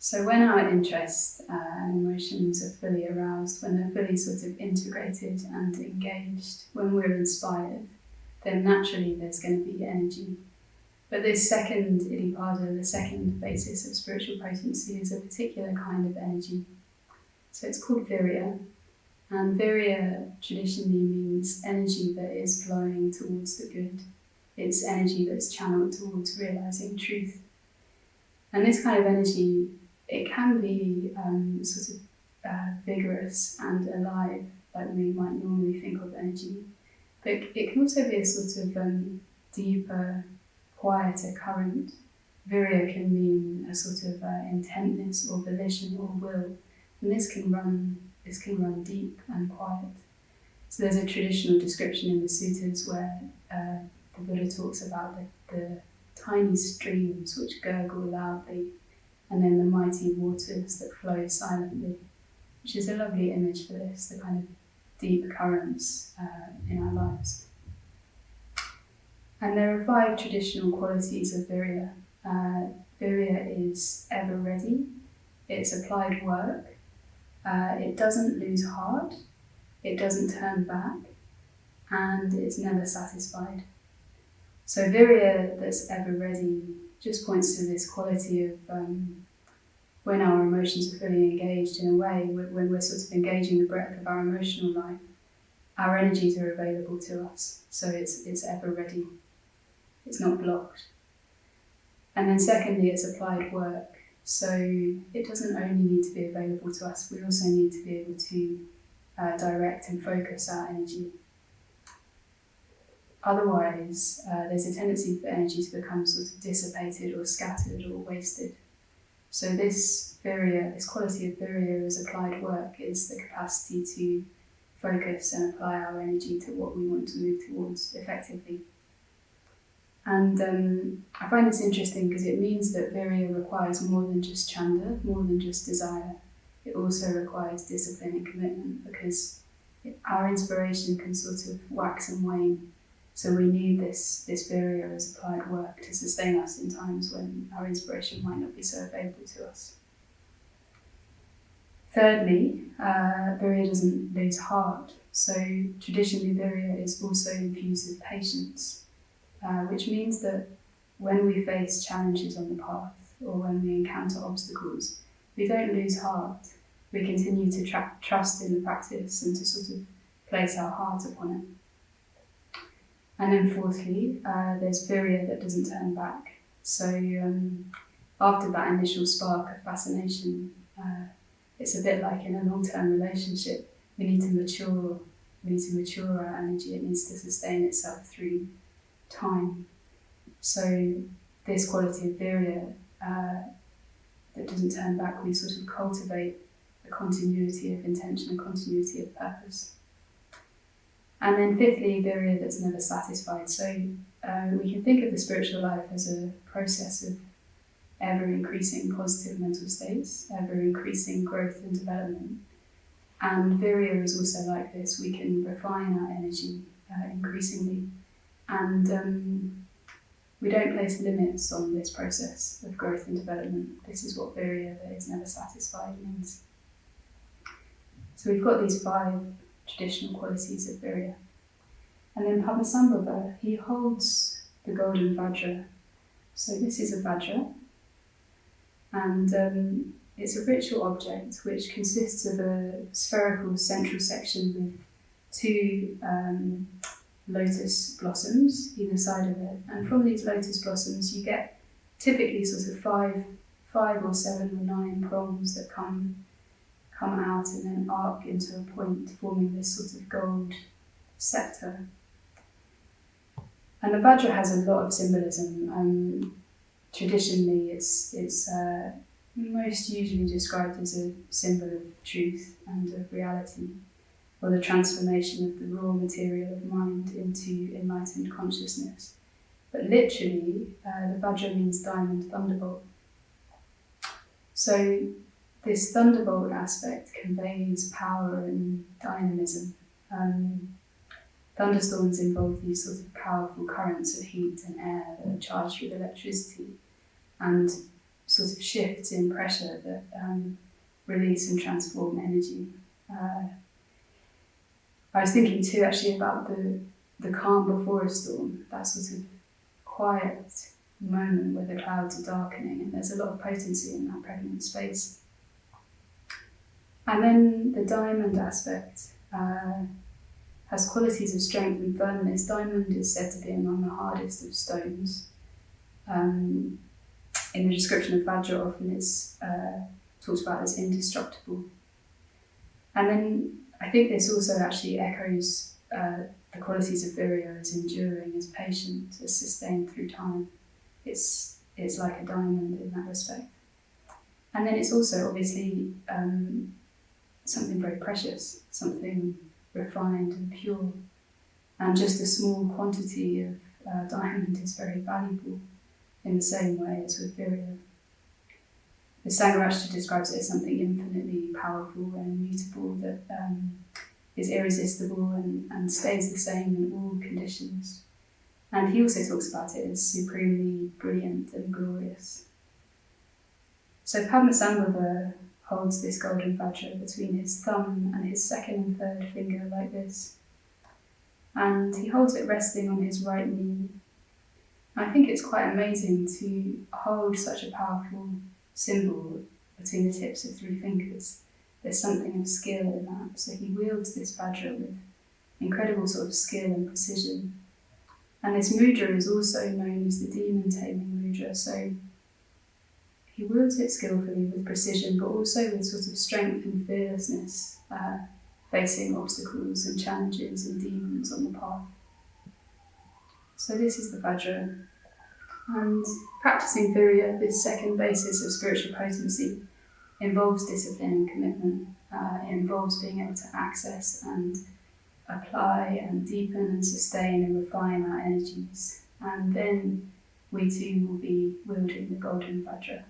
So when our interest and emotions are fully aroused, when they're fully sort of integrated and engaged, when we're inspired, then naturally there's going to be energy. But this second iddhipada, the second basis of spiritual potency, is a particular kind of energy. So it's called virya. And virya traditionally means energy that is flowing towards the good. It's energy that's channeled towards realizing truth. And this kind of energy, it can be sort of vigorous and alive, like we might normally think of energy. But it can also be a sort of deeper, quieter current. Virya can mean a sort of intentness or volition or will, and this can run deep and quiet. So there's a traditional description in the suttas where the Buddha talks about the tiny streams which gurgle loudly, and then the mighty waters that flow silently, which is a lovely image for this, the kind of deep currents in our lives. And there are 5 traditional qualities of virya. Virya is ever ready, it's applied work, it doesn't lose heart, it doesn't turn back, and it's never satisfied. So virya that's ever ready just points to this quality of when our emotions are fully engaged in a way, when we're sort of engaging the breadth of our emotional life, our energies are available to us. So it's ever ready. It's not blocked. And then secondly, it's applied work. So it doesn't only need to be available to us, we also need to be able to direct and focus our energy. Otherwise, there's a tendency for energy to become sort of dissipated or scattered or wasted. So this quality of virya as applied work is the capacity to focus and apply our energy to what we want to move towards effectively. And I find this interesting because it means that virya requires more than just chanda, more than just desire. It also requires discipline and commitment, because our inspiration can sort of wax and wane. So we need this virya as applied work to sustain us in times when our inspiration might not be so available to us. Thirdly, virya doesn't lose heart. So traditionally virya is also infused with patience, which means that when we face challenges on the path or when we encounter obstacles, we don't lose heart. We continue to trust in the practice and to sort of place our heart upon it. And then fourthly, there's virya that doesn't turn back. So after that initial spark of fascination, it's a bit like in a long-term relationship. We need to mature our energy. It needs to sustain itself through time. So this quality of virya that doesn't turn back, we sort of cultivate a continuity of intention, a continuity of purpose. And then fifthly, virya that's never satisfied. So we can think of the spiritual life as a process of ever-increasing positive mental states, ever-increasing growth and development. And virya is also like this. We can refine our energy increasingly. And we don't place limits on this process of growth and development. This is what virya that is never satisfied means. So we've got these 5 traditional qualities of virya. And then Padmasambhava, he holds the golden vajra. So this is a vajra, and it's a ritual object which consists of a spherical central section with 2 lotus blossoms either side of it. And from these lotus blossoms you get typically sort of 5 or 7 or 9 prongs that come out and then arc into a point, forming this sort of gold scepter. And the vajra has a lot of symbolism. Traditionally, it's most usually described as a symbol of truth and of reality, or the transformation of the raw material of mind into enlightened consciousness. But literally, the vajra means diamond thunderbolt. So this thunderbolt aspect conveys power and dynamism. Thunderstorms involve these sort of powerful currents of heat and air that are charged with electricity. And sort of shifts in pressure that release and transform energy. I was thinking too actually about the calm before a storm, that sort of quiet moment where the clouds are darkening, and there's a lot of potency in that pregnant space. And then the diamond aspect has qualities of strength and firmness. Diamond is said to be among the hardest of stones. In the description of vajra, often it's talked about as indestructible. And then I think this also actually echoes the qualities of virya as enduring, as patient, as sustained through time. It's like a diamond in that respect. And then it's also obviously something very precious, something refined and pure. And just a small quantity of diamond is very valuable in the same way as with virya. The Sangharakshita describes it as something infinitely powerful and immutable that is irresistible and stays the same in all conditions. And he also talks about it as supremely brilliant and glorious. So Padmasambhava holds this golden vajra between his thumb and his second and third finger like this. And he holds it resting on his right knee. I think it's quite amazing to hold such a powerful symbol between the tips of three fingers. There's something of skill in that. So he wields this vajra with incredible sort of skill and precision. And this mudra is also known as the demon taming mudra. So he wields it skillfully with precision, but also with sort of strength and fearlessness, facing obstacles and challenges and demons on the path. So this is the vajra. And practicing virya, this second basis of spiritual potency, involves discipline and commitment. It involves being able to access and apply and deepen and sustain and refine our energies. And then we too will be wielding the golden vajra.